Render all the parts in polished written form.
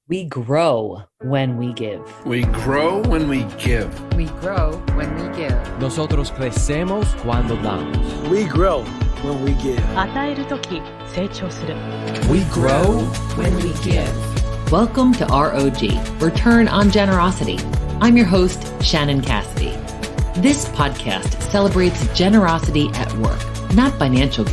We grow when we give. We grow when we give. We grow when we give. Nosotros crecemos cuando damos. We grow when we give. 与えるとき成長する。 We grow when we give. Welcome to R.O.G, Return on Generosity. I'm your host, Shannon Cassidy. This podcast celebrates generosity at work, not financial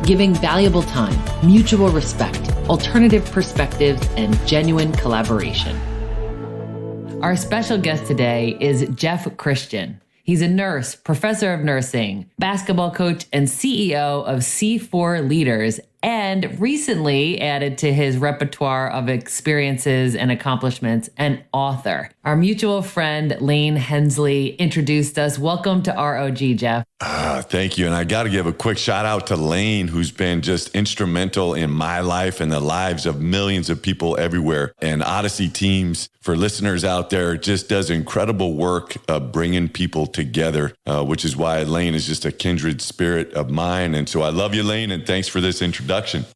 giving valuable time, mutual respect, alternative perspectives, and genuine collaboration. Our special guest today is Jeff Christian. He's a nurse, professor of nursing, basketball coach, and CEO of C4 Leaders, and recently added to his repertoire of experiences and accomplishments, an author. Our mutual friend, Lane Hensley, introduced us. Welcome to R.O.G, Jeff. Thank you. And I got to give a quick shout out to Lane, who's been just instrumental in my life and the lives of millions of people everywhere. And Odyssey Teams, for listeners out there, just does incredible work bringing people together, which is why Lane is just a kindred spirit of mine. And so I love you, Lane, and thanks for this introduction.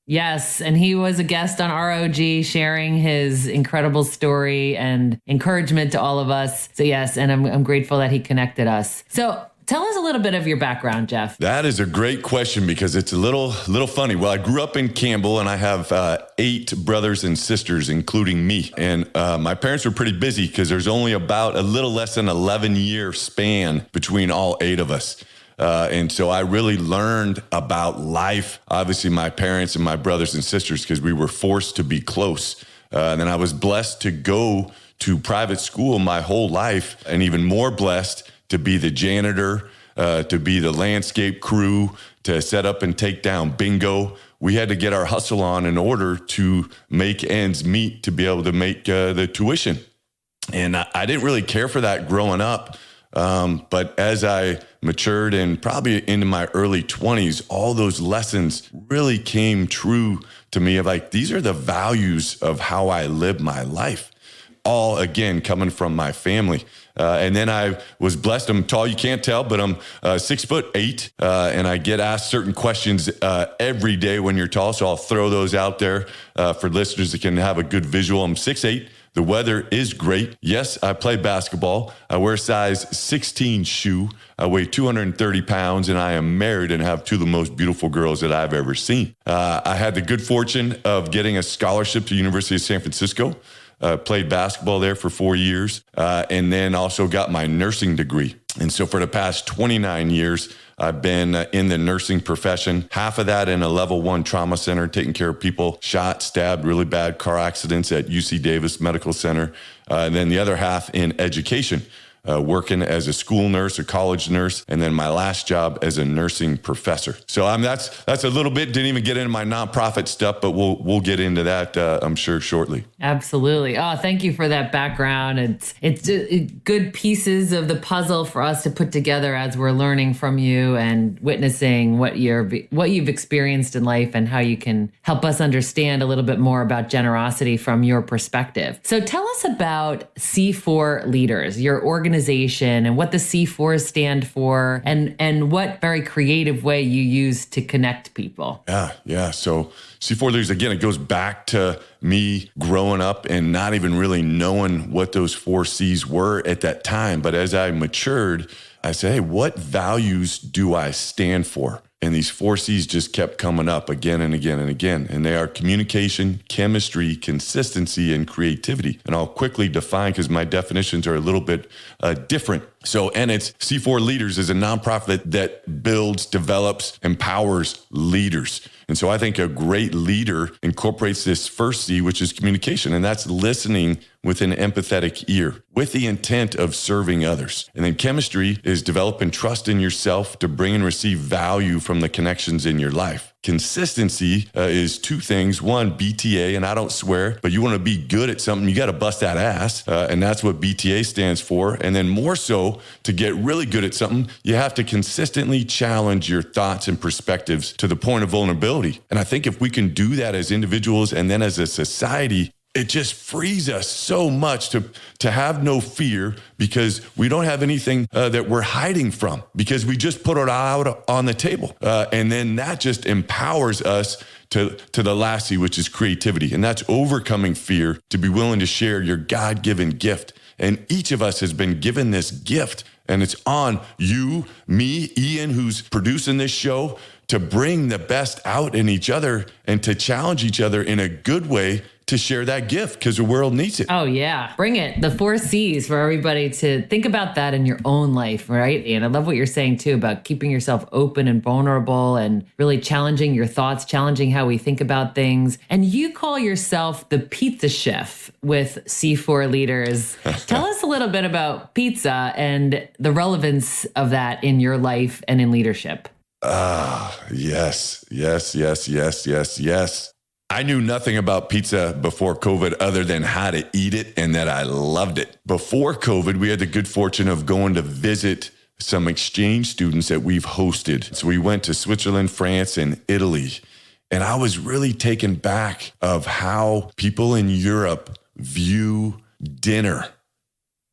Yes, and he was a guest on R.O.G, sharing his incredible story and encouragement to all of us. So yes, and I'm grateful that he connected us. So tell us a little bit of your background, Jeff. That is a great question because it's a little funny. Well, I grew up in Campbell and I have 8 brothers and sisters, including me. And my parents were pretty busy because there's only about a little less than 11-year span between all 8 of us. And so I really learned about life, obviously my parents and my brothers and sisters, because we were forced to be close. And then I was blessed to go to private school my whole life, and even more blessed to be the janitor, to be the landscape crew, to set up and take down bingo. We had to get our hustle on in order to make ends meet, to be able to make the tuition. And I didn't really care for that growing up. But as I matured and probably into my early 20s, all those lessons really came true to me of like, these are the values of how I live my life. All, again, coming from my family. And then I was blessed. I'm tall, you can't tell, but I'm 6'8", and I get asked certain questions every day when you're tall. So I'll throw those out there for listeners that can have a good visual. I'm 6'8". The weather is great. Yes, I play basketball. I wear a size 16 shoe. I weigh 230 pounds, and I am married and have 2 of the most beautiful girls that I've ever seen. I had the good fortune of getting a scholarship to the University of San Francisco. Played basketball there for 4 years, and then also got my nursing degree. And so for the past 29 years, I've been in the nursing profession, half of that in a level 1 trauma center, taking care of people shot, stabbed, really bad car accidents at UC Davis Medical Center. And then the other half in education, working as a school nurse, a college nurse, and then my last job as a nursing professor. So that's a little bit, didn't even get into my nonprofit stuff, but we'll get into that, I'm sure, shortly. Absolutely. Oh, thank you for that background. It's good pieces of the puzzle for us to put together as we're learning from you and witnessing what you've experienced in life and how you can help us understand a little bit more about generosity from your perspective. So tell us about C4 Leaders, your organization, and what the C4s stand for, and what very creative way you use to connect people. Yeah. So C4 Leaders, again, it goes back to me growing up and not even really knowing what those 4 C's were at that time. But as I matured, I said, hey, what values do I stand for? And these 4 C's just kept coming up again and again and again. And they are communication, chemistry, consistency, and creativity. And I'll quickly define because my definitions are a little bit different. So, and it's C4 Leaders is a nonprofit that builds, develops, empowers leaders. And so I think a great leader incorporates this first C, which is communication, and that's listening with an empathetic ear with the intent of serving others. And then chemistry is developing trust in yourself to bring and receive value from the connections in your life. Consistency is 2 things. 1, BTA, and I don't swear, but you want to be good at something, you got to bust that ass. And that's what BTA stands for. And then more so, to get really good at something, you have to consistently challenge your thoughts and perspectives to the point of vulnerability. And I think if we can do that as individuals and then as a society, it just frees us so much to have no fear because we don't have anything that we're hiding from because we just put it out on the table. And then that just empowers us to the last C, which is creativity. And that's overcoming fear, to be willing to share your God-given gift. And each of us has been given this gift. And it's on you, me, Ian, who's producing this show, to bring the best out in each other and to challenge each other in a good way to share that gift, because the world needs it. Oh, yeah. Bring it. The 4 C's for everybody to think about that in your own life, right? And I love what you're saying, too, about keeping yourself open and vulnerable and really challenging your thoughts, challenging how we think about things. And you call yourself the pizza chef with C4 Leaders. Tell us a little bit about pizza and the relevance of that in your life and in leadership. Yes. I knew nothing about pizza before COVID other than how to eat it and that I loved it. Before COVID, we had the good fortune of going to visit some exchange students that we've hosted. So we went to Switzerland, France, and Italy. And I was really taken back of how people in Europe view dinner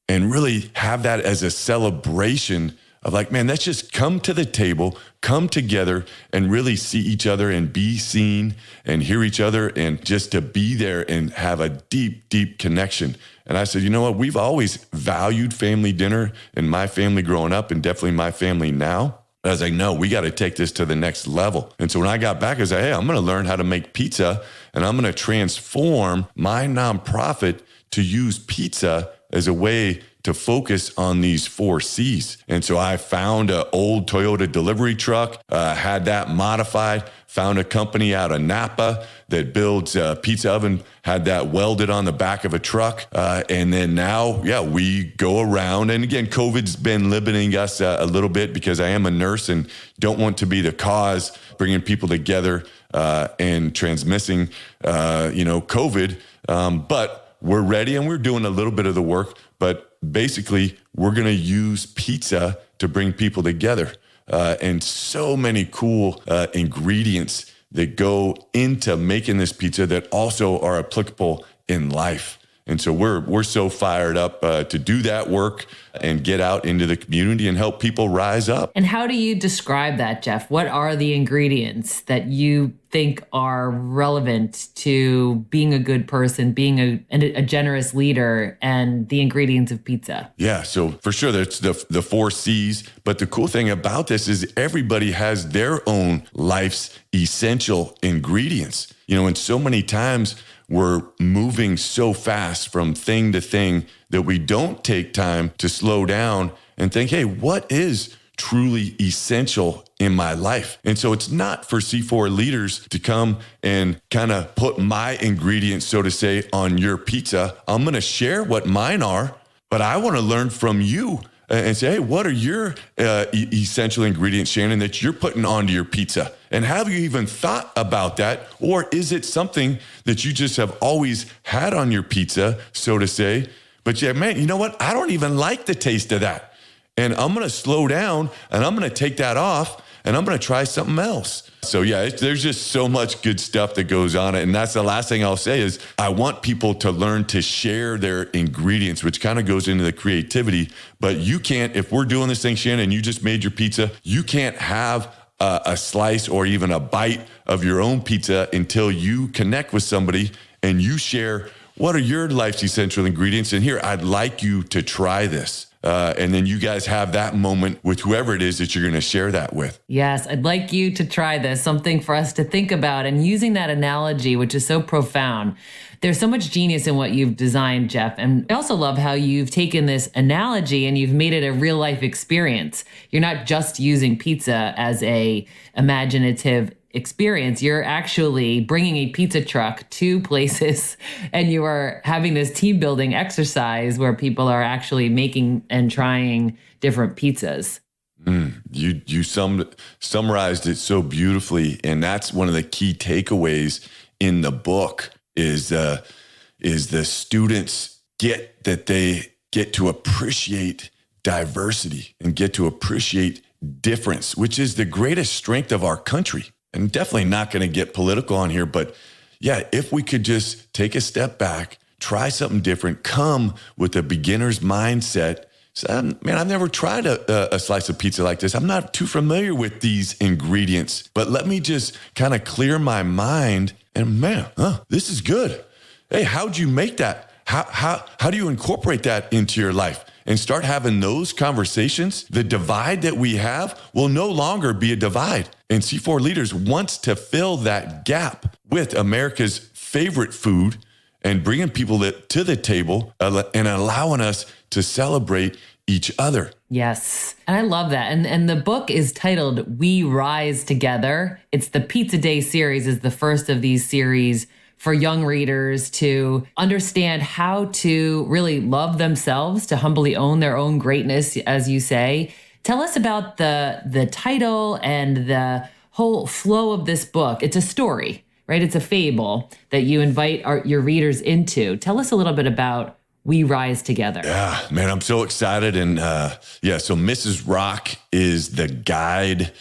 and really have that as a celebration of like, man, let's just come to the table, come together and really see each other and be seen and hear each other and just to be there and have a deep, deep connection. And I said, you know what? We've always valued family dinner in my family growing up and definitely my family now. I was like, no, we got to take this to the next level. And so when I got back, I was like, hey, I'm going to learn how to make pizza and I'm going to transform my nonprofit to use pizza as a way to focus on these 4 C's. And so I found an old Toyota delivery truck, had that modified, found a company out of Napa that builds a pizza oven, had that welded on the back of a truck. And then now, we go around. And again, COVID's been limiting us a little bit because I am a nurse and don't want to be the cause bringing people together and transmitting, COVID. But we're ready and we're doing a little bit of the work. But basically, we're going to use pizza to bring people together. And so many cool ingredients that go into making this pizza that also are applicable in life. And so we're so fired up to do that work and get out into the community and help people rise up. And how do you describe that, Jeff? What are the ingredients that you think are relevant to being a good person, being a generous leader, and the ingredients of pizza? Yeah, so for sure, that's the 4 C's. But the cool thing about this is everybody has their own life's essential ingredients. And so many times we're moving so fast from thing to thing that we don't take time to slow down and think, hey, what is truly essential in my life? And so it's not for C4 leaders to come and kind of put my ingredients, so to say, on your pizza. I'm going to share what mine are, but I want to learn from you and say, hey, what are your essential ingredients, Shannon, that you're putting onto your pizza? And have you even thought about that? Or is it something that you just have always had on your pizza, so to say? But yeah, man, you know what? I don't even like the taste of that. And I'm going to slow down and I'm going to take that off and I'm going to try something else. So yeah, there's just so much good stuff that goes on. And that's the last thing I'll say is I want people to learn to share their ingredients, which kind of goes into the creativity. But you can't, if we're doing this thing, Shannon, and you just made your pizza, you can't have a slice or even a bite of your own pizza until you connect with somebody and you share what are your life's essential ingredients. And here, I'd like you to try this. And then you guys have that moment with whoever it is that you're going to share that with. Yes, I'd like you to try this, something for us to think about. And using that analogy, which is so profound, there's so much genius in what you've designed, Jeff. And I also love how you've taken this analogy and you've made it a real life experience. You're not just using pizza as a imaginative experience. You're actually bringing a pizza truck to places and you are having this team building exercise where people are actually making and trying different pizzas. You summarized it so beautifully. And that's one of the key takeaways in the book is the students they get to appreciate diversity and get to appreciate difference, which is the greatest strength of our country. And definitely not going to get political on here, but yeah, if we could just take a step back, try something different, come with a beginner's mindset said, man, I've never tried a slice of pizza like this. I'm not too familiar with these ingredients, but let me just kind of clear my mind. And man, this is good. Hey, how'd you make that? How do you incorporate that into your life? And start having those conversations. The divide that we have will no longer be a divide. And C4 Leaders wants to fill that gap with America's favorite food and bringing people to the table and allowing us to celebrate each other. Yes. And I love that. And the book is titled We Rise Together. It's the Pizza Day series is the first of these series for young readers to understand how to really love themselves, to humbly own their own greatness, as you say. Tell us about the title and the whole flow of this book. It's a story, right? It's a fable that you invite your readers into. Tell us a little bit about We Rise Together. Yeah, man, I'm so excited. And so Mrs. Rock is the guide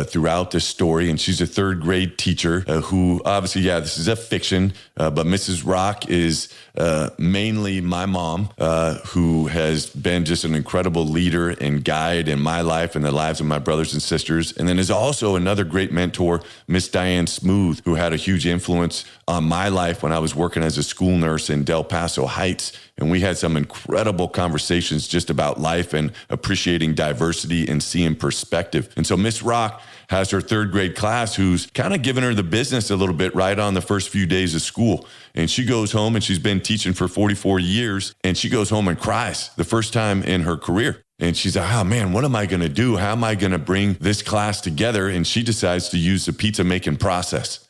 throughout the story. And she's a third grade teacher who obviously, this is a fiction, but Mrs. Rock is mainly my mom, who has been just an incredible leader and guide in my life and the lives of my brothers and sisters. And then is also another great mentor, Miss Diane Smooth, who had a huge influence on my life when I was working as a school nurse in Del Paso Heights. And we had some incredible conversations just about life and appreciating diversity and seeing perspective. And so Miss Rock has her third grade class who's kind of giving her the business a little bit right on the first few days of school. And she goes home, and she's been teaching for 44 years, and she goes home and cries the first time in her career. And she's like, oh man, what am I going to do? How am I going to bring this class together? And she decides to use the pizza making process.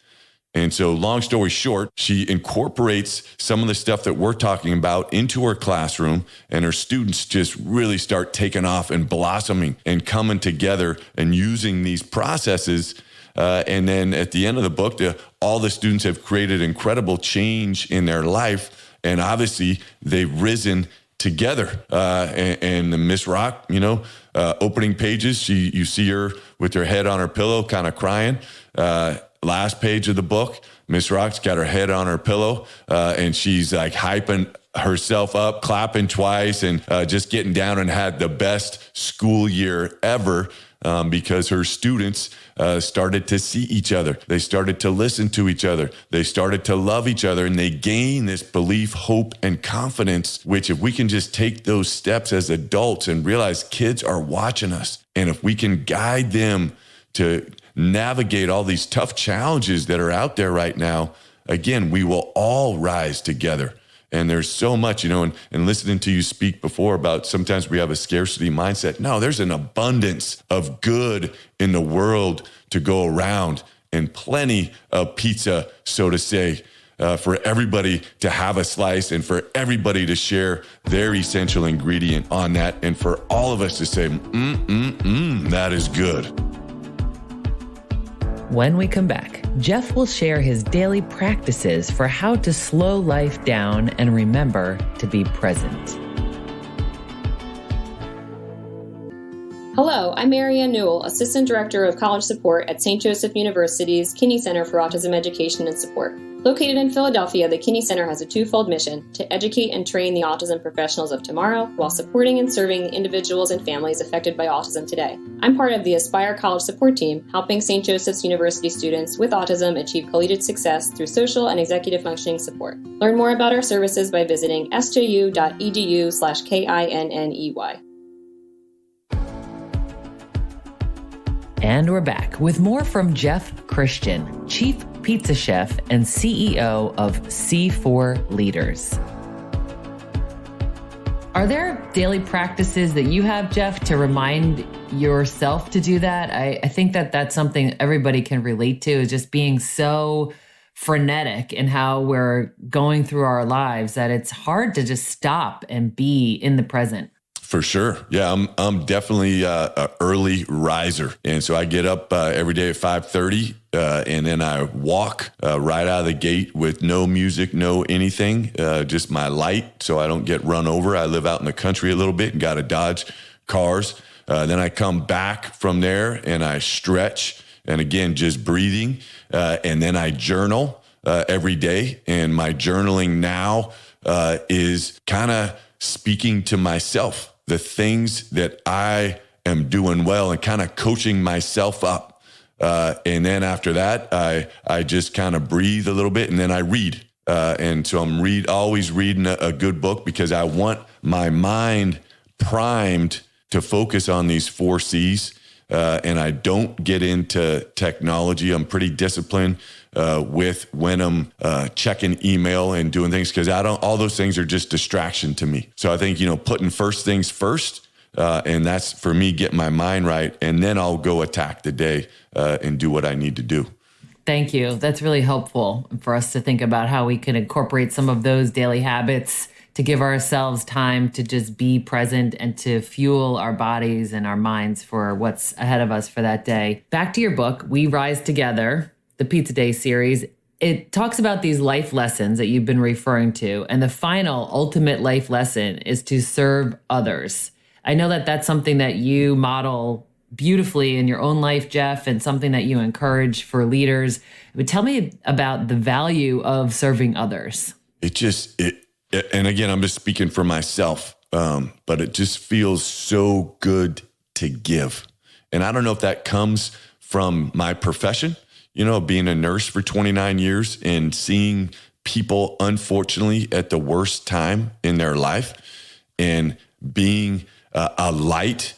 And so long story short, she incorporates some of the stuff that we're talking about into her classroom, and her students just really start taking off and blossoming and coming together and using these processes. And then at the end of the book, all the students have created incredible change in their life. And obviously they've risen together. And Miss Rock, opening pages, you see her with her head on her pillow, kind of crying. Last page of the book, Miss Rock's got her head on her pillow, and she's like hyping herself up, clapping twice, and just getting down, and had the best school year ever because her students started to see each other. They started to listen to each other. They started to love each other, and they gain this belief, hope, and confidence, which if we can just take those steps as adults and realize kids are watching us, and if we can guide them to navigate all these tough challenges that are out there right now, again, we will all rise together. And there's so much, and listening to you speak before about sometimes we have a scarcity mindset. No, there's an abundance of good in the world to go around, and plenty of pizza, so to say, for everybody to have a slice, and for everybody to share their essential ingredient on that, and for all of us to say, that is good. When we come back, Jeff will share his daily practices for how to slow life down and remember to be present. Hello, I'm Marianne Newell, Assistant Director of College Support at St. Joseph University's Kinney Center for Autism Education and Support. Located in Philadelphia, the Kinney Center has a twofold mission: to educate and train the autism professionals of tomorrow while supporting and serving the individuals and families affected by autism today. I'm part of the Aspire College Support Team, helping St. Joseph's University students with autism achieve collegiate success through social and executive functioning support. Learn more about our services by visiting sju.edu/KINNEY. And we're back with more from Jeff Christian, Chief Pizza Chef and CEO of C4 Leaders. Are there daily practices that you have, Jeff, to remind yourself to do that? I think that's something everybody can relate to, is just being so frenetic in how we're going through our lives that it's hard to just stop and be in the present. For sure. Yeah, I'm definitely an early riser. And so I get up every day at 5:30 and then I walk right out of the gate with no music, no anything, just my light so I don't get run over. I live out in the country a little bit and got to dodge cars. Then I come back from there and I stretch, and again, just breathing. And then I journal every day. And my journaling now is kind of speaking to myself. the things that I am doing well and kind of coaching myself up. And then after that, I just kind of breathe a little bit and then I read. And so I'm always reading a good book because I want my mind primed to focus on these 4 C's. And I don't get into technology. I'm pretty disciplined with when I'm checking email and doing things because all those things are just distraction to me. So I think, putting first things first, and that's for me, getting my mind right. And then I'll go attack the day and do what I need to do. Thank you. That's really helpful for us to think about how we can incorporate some of those daily habits to give ourselves time to just be present and to fuel our bodies and our minds for what's ahead of us for that day. Back to your book, We Rise Together, the Pizza Day series. It talks about these life lessons that you've been referring to. And the final ultimate life lesson is to serve others. I know that that's something that you model beautifully in your own life, Jeff, and something that you encourage for leaders. But tell me about the value of serving others. And again, I'm just speaking for myself, but it just feels so good to give. And I don't know if that comes from my profession, being a nurse for 29 years and seeing people, unfortunately, at the worst time in their life and being a light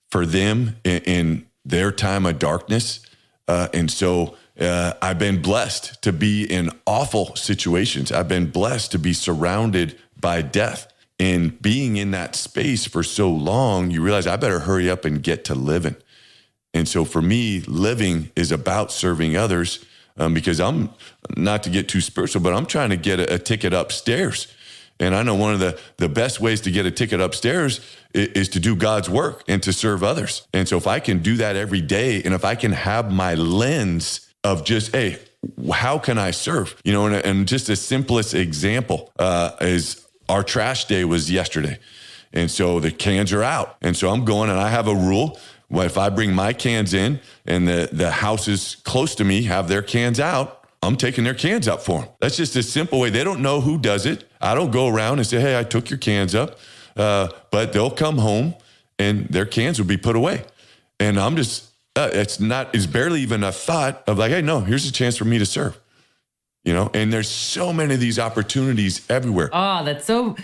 for them in their time of darkness. And so I've been blessed to be in awful situations. I've been blessed to be surrounded by death. And being in that space for so long, you realize I better hurry up and get to living. And so for me, living is about serving others because I'm, not to get too spiritual, but I'm trying to get a ticket upstairs. And I know one of the best ways to get a ticket upstairs is to do God's work and to serve others. And so if I can do that every day, and if I can have my lens of just, hey, how can I serve? And just the simplest example is our trash day was yesterday. And so the cans are out. And so I'm going and I have a rule. Well, if I bring my cans in and the houses close to me have their cans out, I'm taking their cans up for them. That's just a simple way. They don't know who does it. I don't go around and say, hey, I took your cans up. But they'll come home and their cans will be put away. And I'm just, it's barely even a thought of like, hey, no, here's a chance for me to serve. And there's so many of these opportunities everywhere. Oh, that's so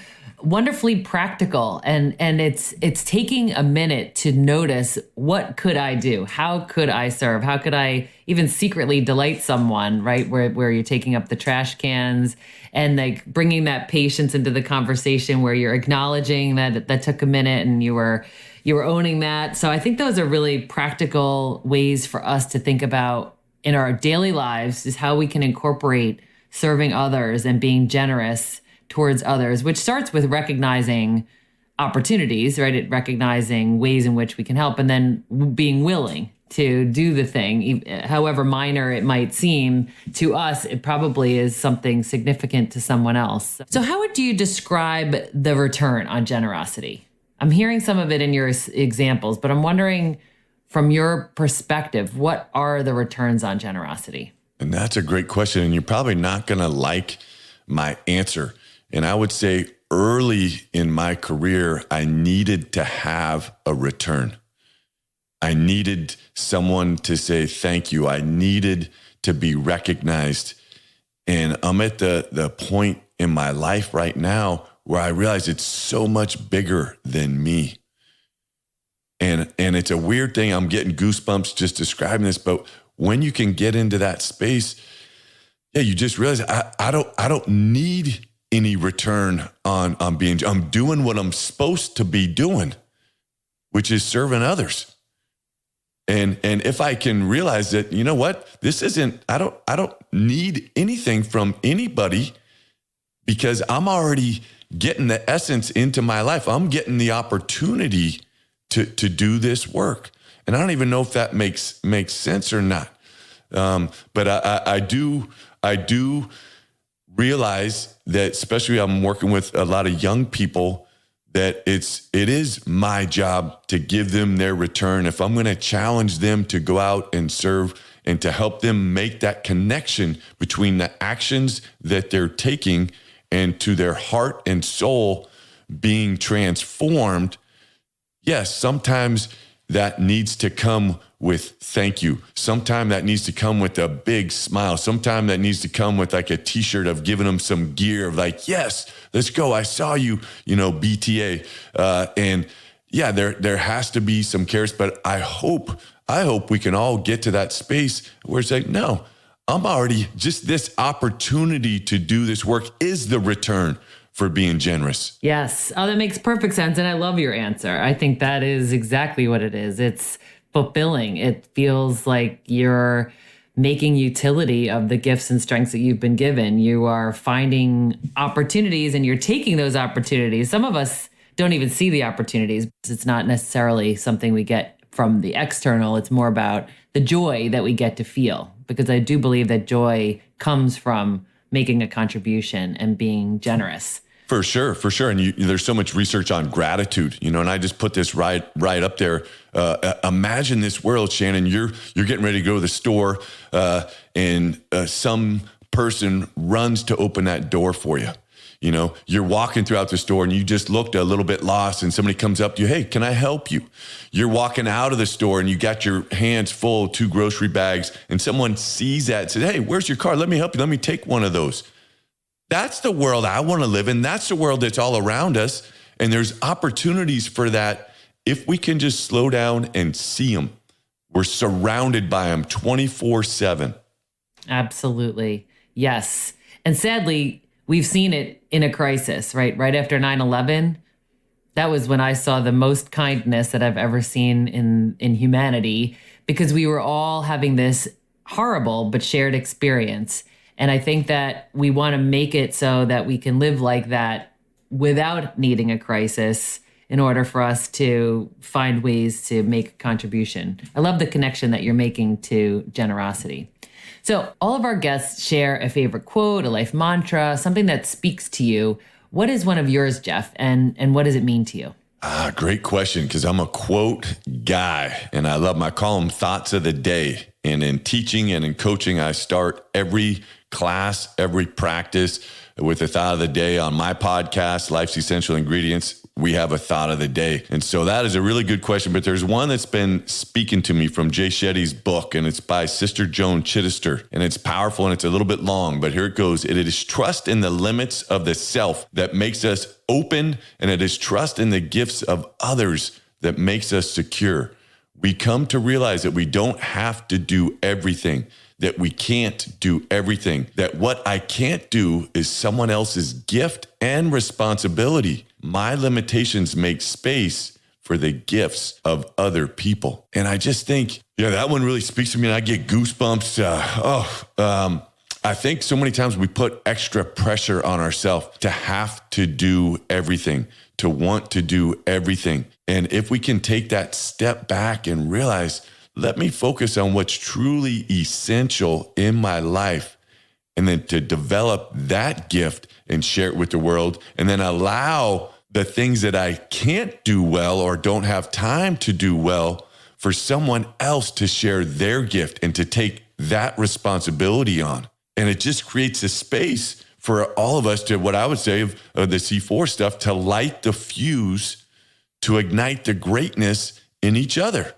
wonderfully practical. And it's taking a minute to notice, what could I do? How could I serve? How could I even secretly delight someone, right? Where you're taking up the trash cans and like bringing that patience into the conversation where you're acknowledging that took a minute and you were owning that. So I think those are really practical ways for us to think about in our daily lives, is how we can incorporate serving others and being generous towards others, which starts with recognizing opportunities, right? Recognizing ways in which we can help, and then being willing to do the thing, however minor it might seem to us. It probably is something significant to someone else. So how would you describe the return on generosity? I'm hearing some of it in your examples, but I'm wondering, from your perspective, what are the returns on generosity? And that's a great question. And you're probably not going to like my answer. And I would say early in my career, I needed to have a return. I needed someone to say thank you. I needed to be recognized. And I'm at the point in my life right now where I realize it's so much bigger than me. And it's a weird thing. I'm getting goosebumps just describing this, but when you can get into that space, you just realize I don't need any return on I'm doing what I'm supposed to be doing, which is serving others. And if I can realize that, you know what, I don't need anything from anybody because I'm already getting the essence into my life. I'm getting the opportunity to do this work. And I don't even know if that makes sense or not. But I do realize that, especially I'm working with a lot of young people, that it is my job to give them their return. If I'm going to challenge them to go out and serve and to help them make that connection between the actions that they're taking and to their heart and soul being transformed, Yes, sometimes that needs to come with thank you. Sometimes that needs to come with a big smile. Sometimes that needs to come with like a t-shirt of giving them some gear of like, yes, let's go. I saw you, BTA. And yeah, there has to be some cares, but I hope we can all get to that space where it's like, no, I'm already just this opportunity to do this work is the return for being generous. Yes. Oh, that makes perfect sense. And I love your answer. I think that is exactly what it is. It's fulfilling. It feels like you're making utility of the gifts and strengths that you've been given. You are finding opportunities and you're taking those opportunities. Some of us don't even see the opportunities. It's not necessarily something we get from the external. It's more about the joy that we get to feel, because I do believe that joy comes from making a contribution and being generous. For sure. And there's so much research on gratitude, and I just put this right up there. Imagine this world, Shannon. You're getting ready to go to the store, and some person runs to open that door for you. You're walking throughout the store and you just looked a little bit lost, and somebody comes up to you, hey, can I help you? You're walking out of the store and you got your hands full of 2 grocery bags, and someone sees that and says, hey, where's your car? Let me help you. Let me take one of those. That's the world I want to live in. That's the world that's all around us. And there's opportunities for that if we can just slow down and see them. We're surrounded by them 24/7. Absolutely. Yes. And sadly, we've seen it in a crisis, right? Right after 9/11, that was when I saw the most kindness that I've ever seen in humanity, because we were all having this horrible but shared experience. And I think that we want to make it so that we can live like that without needing a crisis in order for us to find ways to make a contribution. I love the connection that you're making to generosity. So all of our guests share a favorite quote, a life mantra, something that speaks to you. What is one of yours, Jeff, and what does it mean to you? Great question, because I'm a quote guy, and I call them thoughts of the day. And in teaching and in coaching, I start every class, every practice with a thought of the day. On my podcast, Life's Essential Ingredients, we have a thought of the day. And so that is a really good question, but there's one that's been speaking to me from Jay Shetty's book, and it's by Sister Joan Chittister, and it's powerful and it's a little bit long, but here it goes. It is trust in the limits of the self that makes us open, and it is trust in the gifts of others that makes us secure. We come to realize that we don't have to do everything, that we can't do everything, that what I can't do is someone else's gift and responsibility. My limitations make space for the gifts of other people. And I just think, that one really speaks to me, and I get goosebumps. I think so many times we put extra pressure on ourselves to have to do everything, to want to do everything. And if we can take that step back and realize, let me focus on what's truly essential in my life, and then to develop that gift and share it with the world, and then allow the things that I can't do well or don't have time to do well for someone else to share their gift and to take that responsibility on. And it just creates a space for all of us to, what I would say of the C4 stuff, to light the fuse, to ignite the greatness in each other.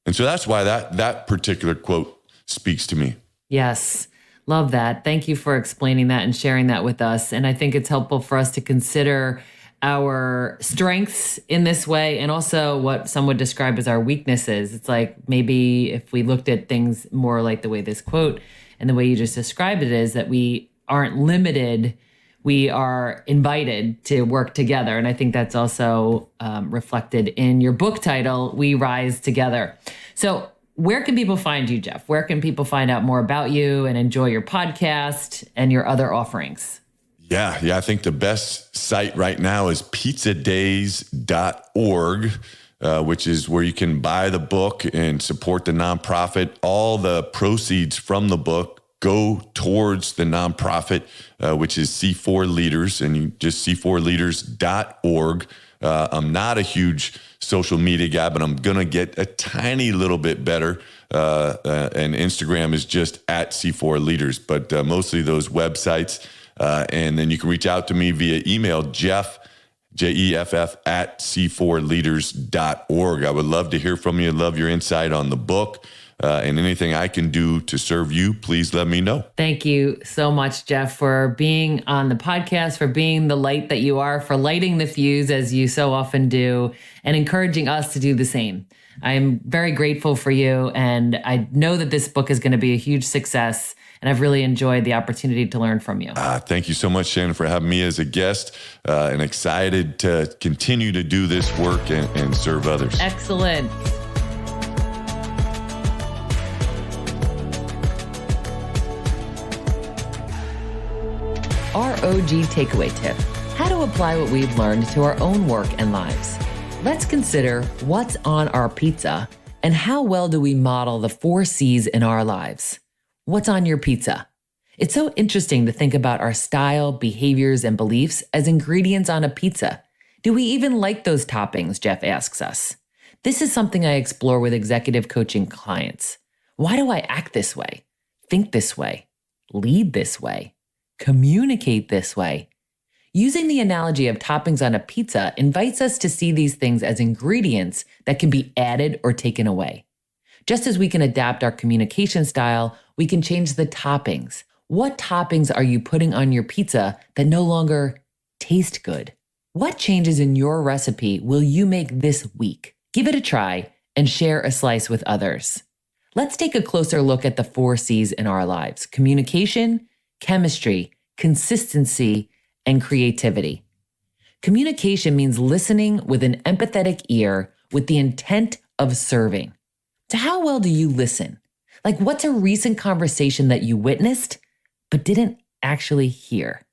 And so that's why that particular quote speaks to me. Yes. Love that. Thank you for explaining that and sharing that with us. And I think it's helpful for us to consider our strengths in this way, and also what some would describe as our weaknesses. It's like maybe if we looked at things more like the way this quote and the way you just described it is, that we aren't limited, we are invited to work together. And I think that's also reflected in your book title, We Rise Together. So where can people find you, Jeff? Where can people find out more about you and enjoy your podcast and your other offerings? Yeah. I think the best site right now is pizzadays.org, which is where you can buy the book and support the nonprofit. All the proceeds from the book go towards the nonprofit, which is C4 Leaders, and you just c4leaders.org. I'm not a huge social media guy, but I'm going to get a tiny little bit better. And Instagram is just at C4 Leaders, but mostly those websites. And then you can reach out to me via email, Jeff, JEFF at c4leaders.org. I would love to hear from you. Love your insight on the book. And anything I can do to serve you, please let me know. Thank you so much, Jeff, for being on the podcast, for being the light that you are, for lighting the fuse as you so often do, and encouraging us to do the same. I'm very grateful for you, and I know that this book is going to be a huge success, and I've really enjoyed the opportunity to learn from you. Thank you so much, Shannon, for having me as a guest, and excited to continue to do this work and serve others. Excellent. R.O.G. takeaway tip: how to apply what we've learned to our own work and lives. Let's consider what's on our pizza and how well do we model the 4 C's in our lives. What's on your pizza? It's so interesting to think about our style, behaviors, and beliefs as ingredients on a pizza. Do we even like those toppings, Jeff asks us. This is something I explore with executive coaching clients. Why do I act this way, think this way, lead this way, communicate this way? Using the analogy of toppings on a pizza invites us to see these things as ingredients that can be added or taken away. Just as we can adapt our communication style, we can change the toppings. What toppings are you putting on your pizza that no longer taste good? What changes in your recipe will you make this week? Give it a try and share a slice with others. Let's take a closer look at the 4 C's in our lives: communication, chemistry, consistency, and creativity. Communication means listening with an empathetic ear with the intent of serving. So how well do you listen? Like, what's a recent conversation that you witnessed but didn't actually hear?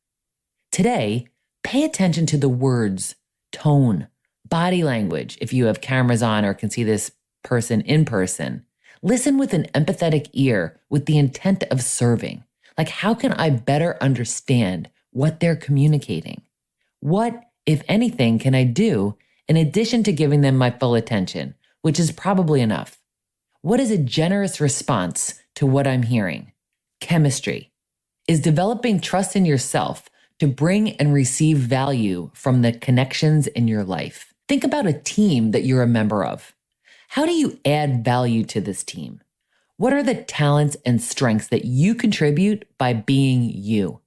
Today, pay attention to the words, tone, body language if you have cameras on or can see this person in person. Listen with an empathetic ear with the intent of serving. Like, how can I better understand what they're communicating? What, if anything, can I do in addition to giving them my full attention, which is probably enough? What is a generous response to what I'm hearing? Chemistry is developing trust in yourself to bring and receive value from the connections in your life. Think about a team that you're a member of. How do you add value to this team? What are the talents and strengths that you contribute by being you?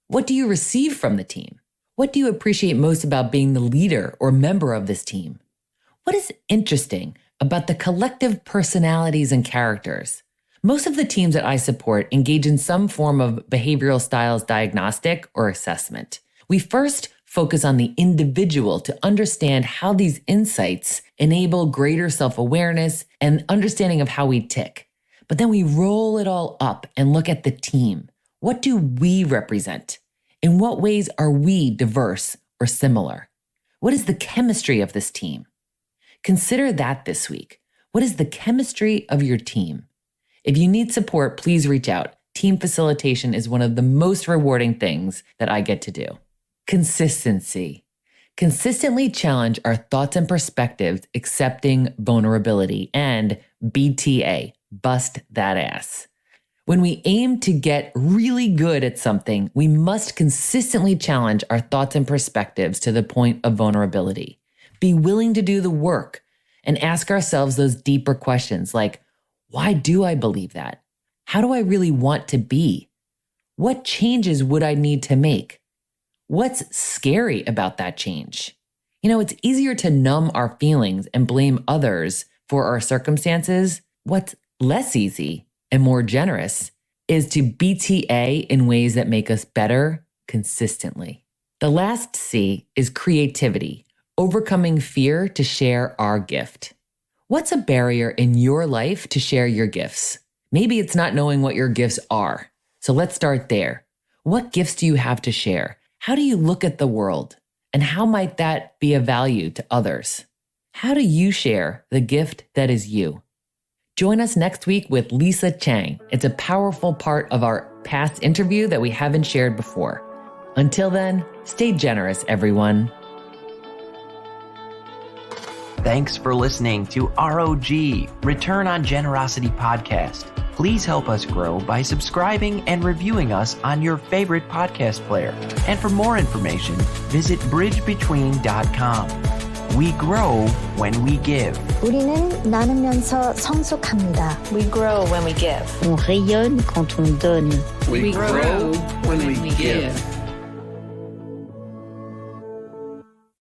What do you receive from the team? What do you appreciate most about being the leader or member of this team? What is interesting about the collective personalities and characters? Most of the teams that I support engage in some form of behavioral styles diagnostic or assessment. We first focus on the individual to understand how these insights enable greater self-awareness and understanding of how we tick. But then we roll it all up and look at the team. What do we represent? In what ways are we diverse or similar? What is the chemistry of this team? Consider that this week. What is the chemistry of your team? If you need support, please reach out. Team facilitation is one of the most rewarding things that I get to do. Consistency. Consistently challenge our thoughts and perspectives, accepting vulnerability, and BTA, bust that ass. When we aim to get really good at something, we must consistently challenge our thoughts and perspectives to the point of vulnerability. Be willing to do the work and ask ourselves those deeper questions like, why do I believe that? How do I really want to be? What changes would I need to make? What's scary about that change? It's easier to numb our feelings and blame others for our circumstances. What's less easy and more generous is to BTA in ways that make us better consistently. The last C is creativity, overcoming fear to share our gift. What's a barrier in your life to share your gifts? Maybe it's not knowing what your gifts are. So let's start there. What gifts do you have to share? How do you look at the world? And how might that be of value to others? How do you share the gift that is you? Join us next week with Lisa Chang. It's a powerful part of our past interview that we haven't shared before. Until then, stay generous, everyone. Thanks for listening to R.O.G. Return on Generosity podcast. Please help us grow by subscribing and reviewing us on your favorite podcast player. And for more information, visit bridgebetween.com. We grow when we give. 우리는 나누면서 성숙합니다. We grow when we give. On rayonne quand on donne. We grow when we give.